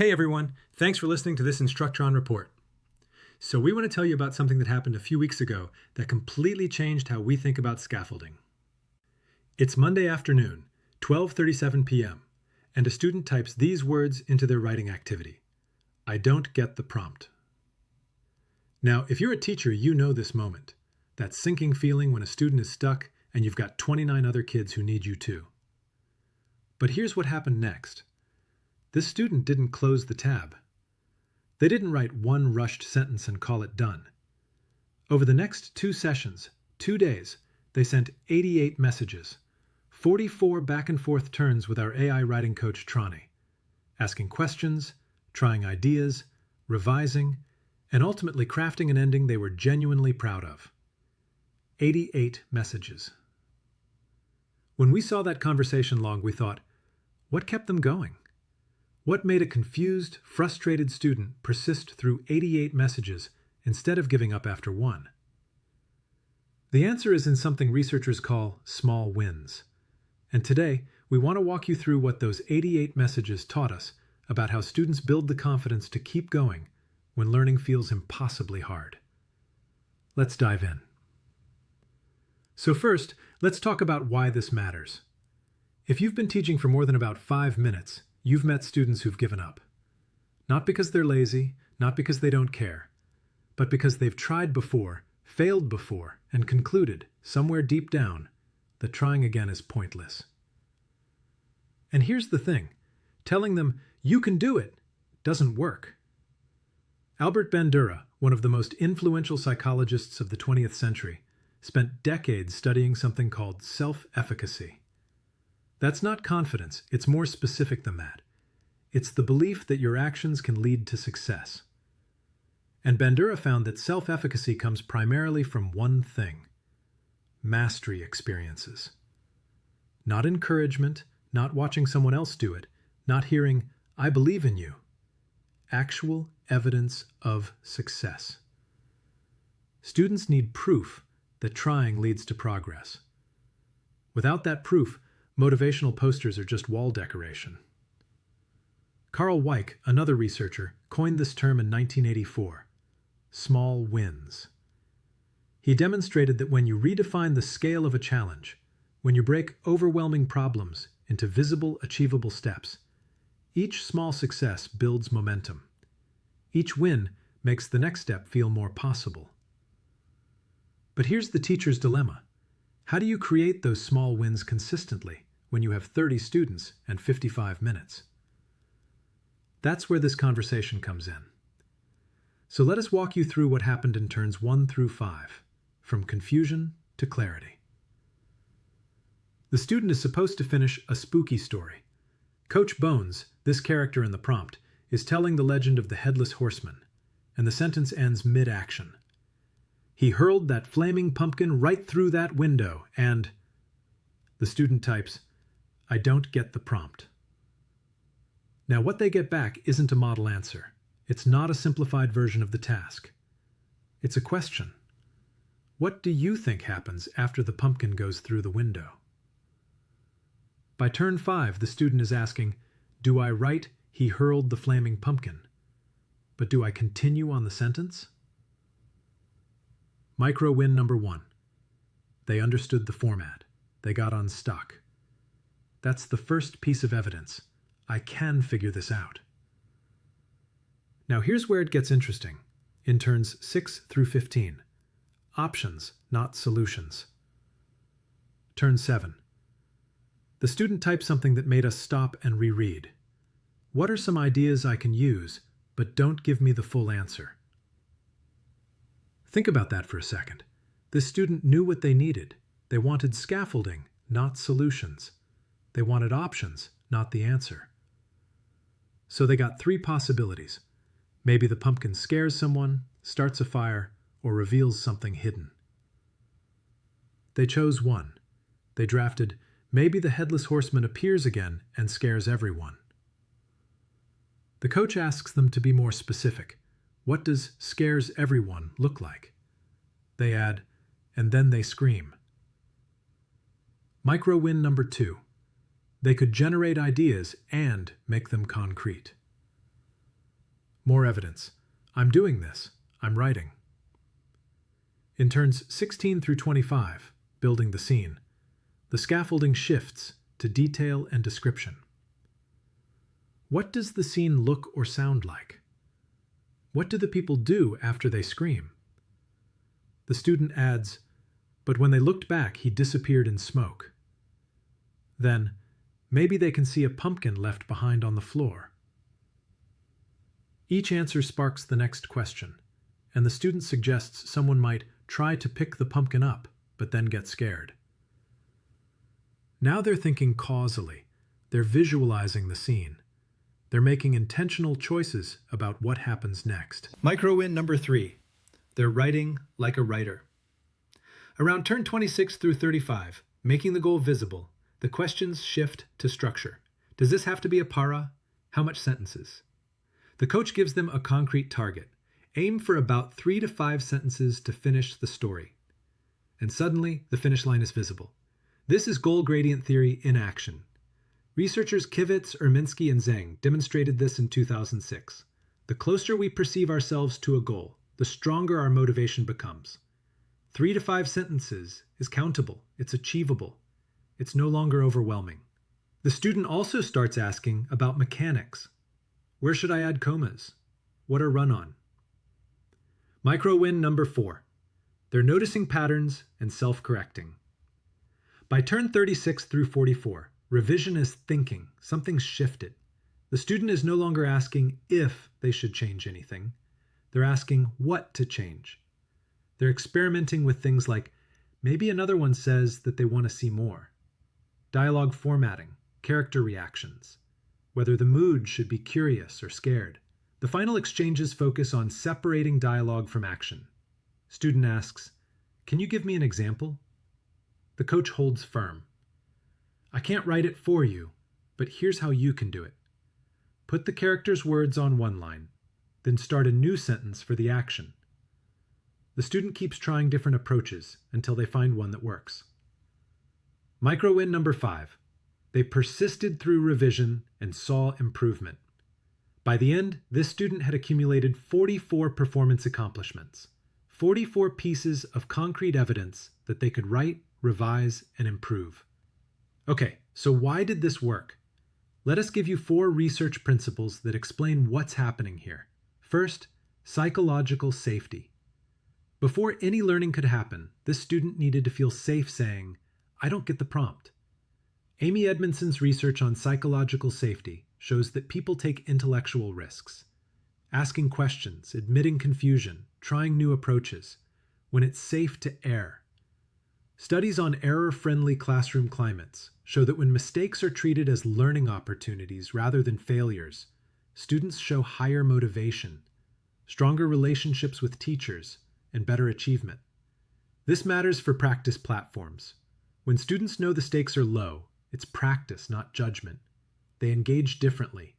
Hey everyone, thanks for listening to this Instructron report. So we want to tell you about something that happened a few weeks ago that completely changed how we think about scaffolding. It's Monday afternoon, 12:37 p.m., and a student types these words into their writing activity. I don't get the prompt. Now, if you're a teacher, you know this moment. That sinking feeling when a student is stuck and you've got 29 other kids who need you too. But here's what happened next. This student didn't close the tab. They didn't write one rushed sentence and call it done. Over the next 2 sessions, 2 days, they sent 88 messages, 44 back and forth turns with our AI writing coach Trani, asking questions, trying ideas, revising, and ultimately crafting an ending they were genuinely proud of. 88 messages. When we saw that conversation log, we thought, what kept them going? What made a confused, frustrated student persist through 88 messages instead of giving up after one? The answer is in something researchers call small wins. And today, we want to walk you through what those 88 messages taught us about how students build the confidence to keep going when learning feels impossibly hard. Let's dive in. So first, let's talk about why this matters. If you've been teaching for more than about 5 minutes, you've met students who've given up. Not because they're lazy, not because they don't care, but because they've tried before, failed before, and concluded, somewhere deep down, that trying again is pointless. And here's the thing, telling them, you can do it, doesn't work. Albert Bandura, one of the most influential psychologists of the 20th century, spent decades studying something called self-efficacy. That's not confidence, it's more specific than that. It's the belief that your actions can lead to success. And Bandura found that self-efficacy comes primarily from one thing: mastery experiences. Not encouragement, not watching someone else do it, not hearing, I believe in you. Actual evidence of success. Students need proof that trying leads to progress. Without that proof, motivational posters are just wall decoration. Carl Weick, another researcher, coined this term in 1984, small wins. He demonstrated that when you redefine the scale of a challenge, when you break overwhelming problems into visible, achievable steps, each small success builds momentum. Each win makes the next step feel more possible. But here's the teacher's dilemma. How do you create those small wins consistently when you have 30 students and 55 minutes? That's where this conversation comes in. So let us walk you through what happened in turns 1 through 5, from confusion to clarity. The student is supposed to finish a spooky story. Coach Bones, this character in the prompt, is telling the legend of the Headless Horseman, and the sentence ends mid-action. He hurled that flaming pumpkin right through that window, and the student types, I don't get the prompt. Now, what they get back isn't a model answer. It's not a simplified version of the task. It's a question. What do you think happens after the pumpkin goes through the window? By turn 5, the student is asking, do I write, he hurled the flaming pumpkin? But do I continue on the sentence? Micro win number 1. They understood the format. They got unstuck. That's the first piece of evidence. I can figure this out. Now here's where it gets interesting. In turns 6 through 15. Options, not solutions. Turn 7. The student typed something that made us stop and reread. What are some ideas I can use, but don't give me the full answer? Think about that for a second. This student knew what they needed. They wanted scaffolding, not solutions. They wanted options, not the answer. So they got 3 possibilities. Maybe the pumpkin scares someone, starts a fire, or reveals something hidden. They chose 1. They drafted, maybe the Headless Horseman appears again and scares everyone. The coach asks them to be more specific. What does scares everyone look like? They add, and then they scream. Micro win number 2. They could generate ideas and make them concrete. More evidence. I'm doing this. I'm writing. In turns 16 through 25, building the scene, the scaffolding shifts to detail and description. What does the scene look or sound like? What do the people do after they scream? The student adds, but when they looked back, he disappeared in smoke. Then, maybe they can see a pumpkin left behind on the floor. Each answer sparks the next question, and the student suggests someone might try to pick the pumpkin up, but then get scared. Now they're thinking causally. They're visualizing the scene. They're making intentional choices about what happens next. Micro win number 3. They're writing like a writer. Around turn 26 through 35, making the goal visible, the questions shift to structure. Does this have to be a para? How much sentences? The coach gives them a concrete target. Aim for about 3 to 5 sentences to finish the story. And suddenly, the finish line is visible. This is goal gradient theory in action. Researchers Kivitz, Erminsky, and Zhang demonstrated this in 2006. The closer we perceive ourselves to a goal, the stronger our motivation becomes. 3 to 5 sentences is countable, it's achievable, it's no longer overwhelming. The student also starts asking about mechanics. Where should I add commas? What are run-on? Micro win number 4. They're noticing patterns and self-correcting. By turn 36 through 44, revision is thinking, something's shifted. The student is no longer asking if they should change anything. They're asking what to change. They're experimenting with things like, maybe another one says that they want to see more. Dialogue formatting, character reactions, whether the mood should be curious or scared. The final exchanges focus on separating dialogue from action. Student asks, can you give me an example? The coach holds firm. I can't write it for you, but here's how you can do it. Put the character's words on one line, then start a new sentence for the action. The student keeps trying different approaches until they find one that works. Micro win number 5. They persisted through revision and saw improvement. By the end, this student had accumulated 44 performance accomplishments, 44 pieces of concrete evidence that they could write, revise, and improve. Okay, so why did this work? Let us give you 4 research principles that explain what's happening here. First, psychological safety. Before any learning could happen, this student needed to feel safe saying, I don't get the prompt. Amy Edmondson's research on psychological safety shows that people take intellectual risks, asking questions, admitting confusion, trying new approaches, when it's safe to err. Studies on error-friendly classroom climates show that when mistakes are treated as learning opportunities rather than failures, students show higher motivation, stronger relationships with teachers, and better achievement. This matters for practice platforms. When students know the stakes are low, it's practice, not judgment. They engage differently.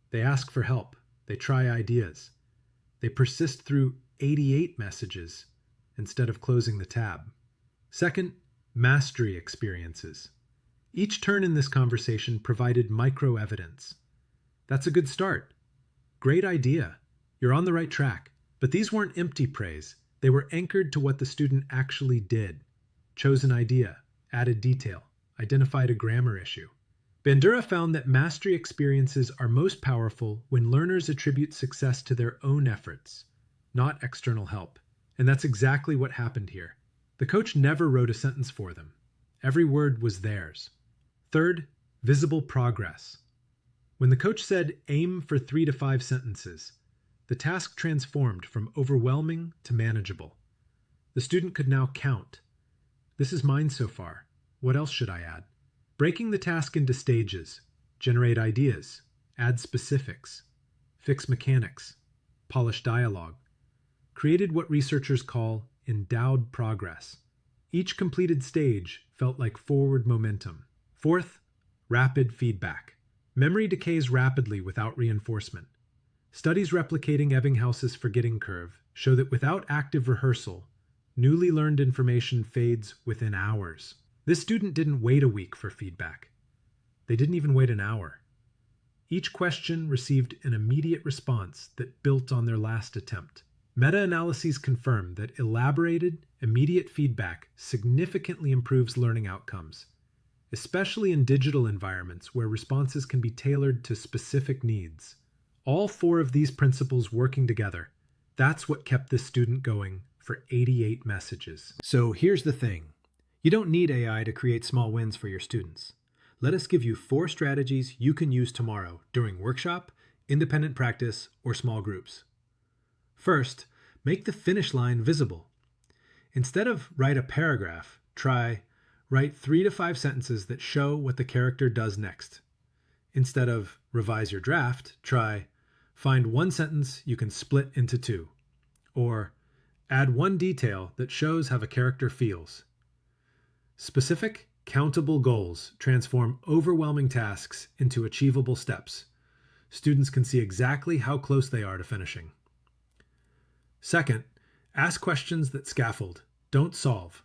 They ask for help. They try ideas. They persist through 88 messages instead of closing the tab. Second, mastery experiences. Each turn in this conversation provided micro evidence. That's a good start. Great idea. You're on the right track. But these weren't empty praise. They were anchored to what the student actually did. Chose an idea, added detail, identified a grammar issue. Bandura found that mastery experiences are most powerful when learners attribute success to their own efforts, not external help. And that's exactly what happened here. The coach never wrote a sentence for them. Every word was theirs. Third, visible progress. When the coach said, aim for 3 to 5 sentences, the task transformed from overwhelming to manageable. The student could now count. This is mine so far. What else should I add? Breaking the task into stages, generate ideas, add specifics, fix mechanics, polish dialogue, created what researchers call endowed progress. Each completed stage felt like forward momentum. Fourth, rapid feedback. Memory decays rapidly without reinforcement. Studies replicating Ebbinghaus's forgetting curve show that without active rehearsal, newly learned information fades within hours. This student didn't wait a week for feedback. They didn't even wait an hour. Each question received an immediate response that built on their last attempt. Meta-analyses confirm that elaborated, immediate feedback significantly improves learning outcomes, especially in digital environments where responses can be tailored to specific needs. All four of these principles working together, that's what kept this student going for 88 messages. So here's the thing. You don't need AI to create small wins for your students. Let us give you 4 strategies you can use tomorrow during workshop, independent practice, or small groups. First, make the finish line visible. Instead of write a paragraph, try write 3 to 5 sentences that show what the character does next. Instead of revise your draft, try find 1 sentence you can split into 2. Or add 1 detail that shows how the character feels. Specific, countable goals transform overwhelming tasks into achievable steps. Students can see exactly how close they are to finishing. Second, ask questions that scaffold, don't solve.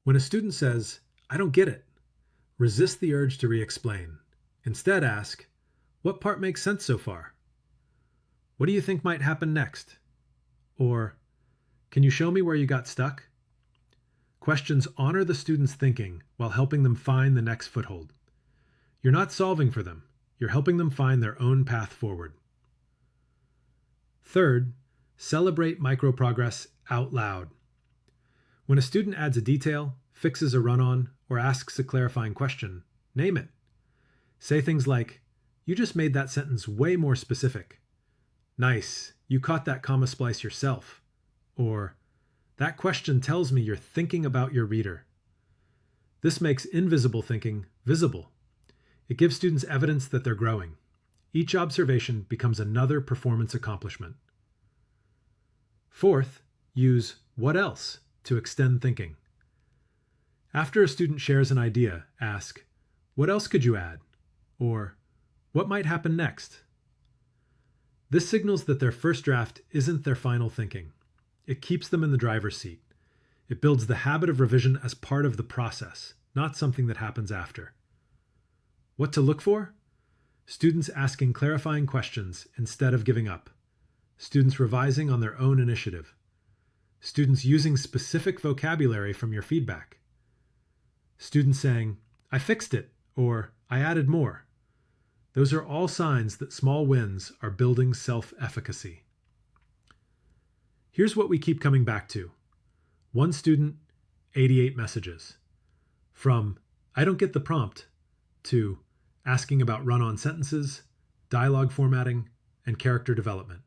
When a student says, "I don't get it," resist the urge to re-explain. Instead ask, "What part makes sense so far? What do you think might happen next?" Or, "Can you show me where you got stuck?" Questions honor the student's thinking while helping them find the next foothold. You're not solving for them, you're helping them find their own path forward. Third, celebrate micro-progress out loud. When a student adds a detail, fixes a run-on, or asks a clarifying question, name it. Say things like, "You just made that sentence way more specific." "Nice, you caught that comma splice yourself." Or, "That question tells me you're thinking about your reader." This makes invisible thinking visible. It gives students evidence that they're growing. Each observation becomes another performance accomplishment. Fourth, use "what else" to extend thinking. After a student shares an idea, ask, "What else could you add?" Or, "What might happen next?" This signals that their first draft isn't their final thinking. It keeps them in the driver's seat. It builds the habit of revision as part of the process, not something that happens after. What to look for? Students asking clarifying questions instead of giving up. Students revising on their own initiative. Students using specific vocabulary from your feedback. Students saying, "I fixed it," or "I added more." Those are all signs that small wins are building self-efficacy. Here's what we keep coming back to. 1 student, 88 messages. From "I don't get the prompt" to asking about run-on sentences, dialogue formatting, and character development.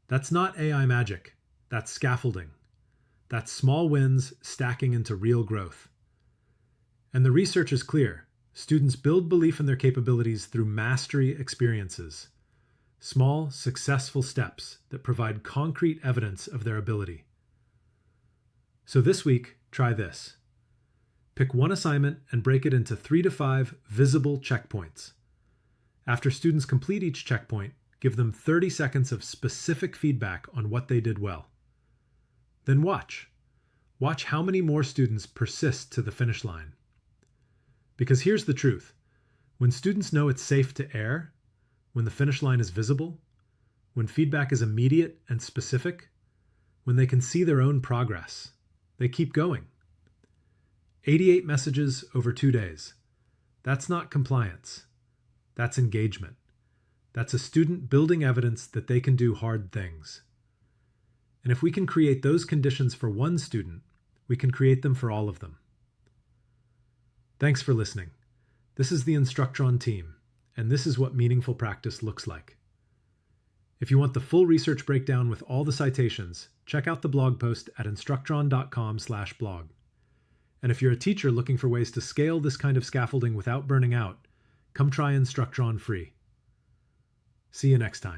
That's not AI magic. That's scaffolding. That's small wins stacking into real growth. And the research is clear. Students build belief in their capabilities through mastery experiences. Small, successful steps that provide concrete evidence of their ability. So this week, try this. Pick 1 assignment and break it into 3 to 5 visible checkpoints. After students complete each checkpoint, give them 30 seconds of specific feedback on what they did well. Then watch. Watch how many more students persist to the finish line. Because here's the truth. When students know it's safe to err, when the finish line is visible, when feedback is immediate and specific, when they can see their own progress, they keep going. 88 messages over 2 days. That's not compliance. That's engagement. That's a student building evidence that they can do hard things. And if we can create those conditions for 1 student, we can create them for all of them. Thanks for listening. This is the Instructron team, and this is what meaningful practice looks like. If you want the full research breakdown with all the citations, check out the blog post at instructron.com/blog. And if you're a teacher looking for ways to scale this kind of scaffolding without burning out, come try Instructron free. See you next time.